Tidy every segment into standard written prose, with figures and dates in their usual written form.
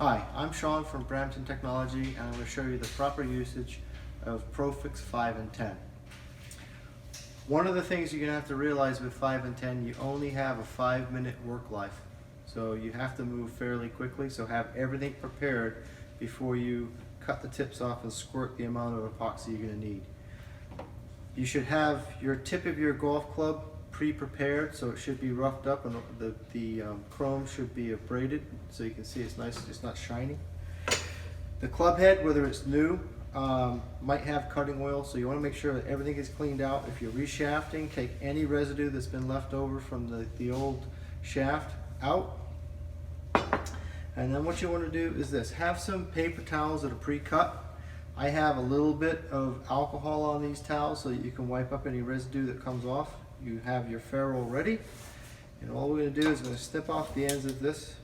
Hi, I'm Sean from Brampton Technology, and I'm going to show you the proper usage of Profix 5 and 10. One of the things you're going to have to realize with 5 and 10, you only have a 5-minute work life. So you have to move fairly quickly, so have everything prepared before you cut the tips off and squirt the amount of epoxy you're going to need. You should have your tip of your golf club pre-prepared, so it should be roughed up and the chrome should be abraded so you can see it's nice, it's not shiny. The club head, whether it's new, might have cutting oil, so you want to make sure that everything is cleaned out. If you're reshafting, take any residue that's been left over from the old shaft out. And then what you want to do is this: have some paper towels that are pre-cut. I have a little bit of alcohol on these towels so that you can wipe up any residue that comes off. You have your ferrule ready, and all we're going to do is going to snip off the ends of this.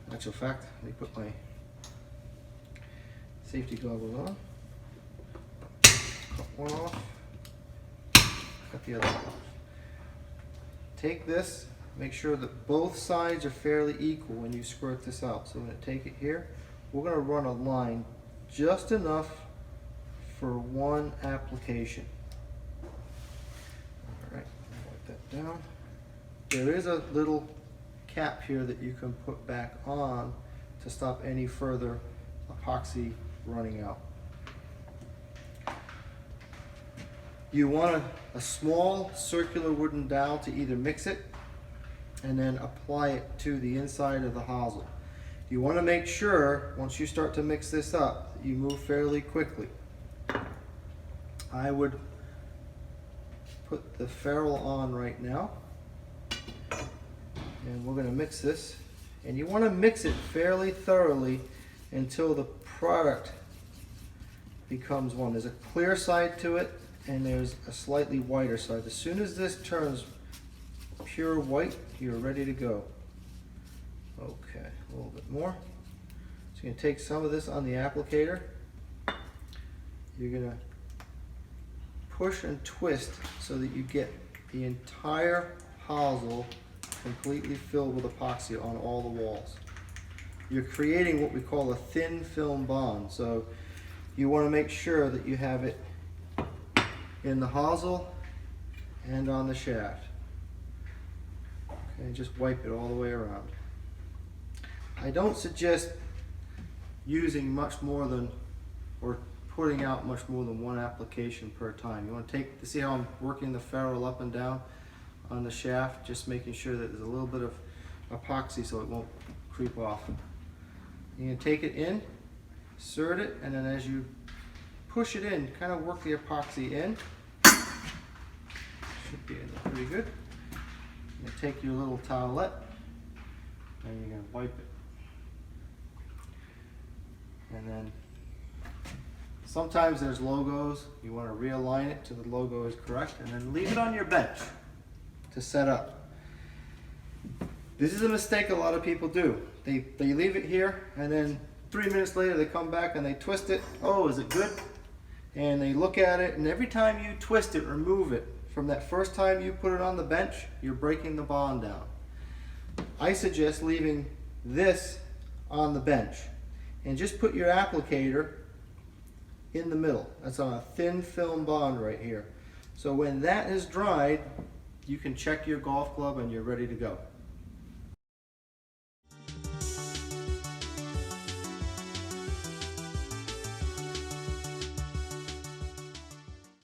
In actual fact, let me put my safety goggles on. Cut one off, cut the other one off. Take this, make sure that both sides are fairly equal when you squirt this out. So I'm going to take it here. We're going to run a line just enough for one application. Alright, wipe that down. There is a little cap here that you can put back on to stop any further epoxy running out. You want a small circular wooden dowel to either mix it and then apply it to the inside of the hosel. You want to make sure once you start to mix this up that you move fairly quickly. I would put the ferrule on right now, and we're going to mix this, and you want to mix it fairly thoroughly until the product becomes one. There's a clear side to it and there's a slightly whiter side. As soon as this turns pure white, you're ready to go. Okay, a little bit more. So you're going to take some of this on the applicator. You're going to push and twist so that you get the entire hosel completely filled with epoxy on all the walls. You're creating what we call a thin film bond. So you want to make sure that you have it in the hosel and on the shaft. Okay, just wipe it all the way around. I don't suggest using much more than, or putting out much more than one application per time. You want to see how I'm working the ferrule up and down on the shaft, just making sure that there's a little bit of epoxy so it won't creep off. You can take it in, insert it, and then as you push it in, kind of work the epoxy in. Should be in there pretty good. You take your little towelette and you're going to wipe it. And then sometimes there's logos. You want to realign it to the logo is correct, and then leave it on your bench to set up. This is a mistake a lot of people do. They leave it here, and then 3 minutes later they come back and they twist it. Oh, is it good? And they look at it, and every time you twist it or move it, from that first time you put it on the bench, you're breaking the bond down. I suggest leaving this on the bench and just put your applicator in the middle. That's on a thin film bond right here. So when that is dried, you can check your golf club and you're ready to go.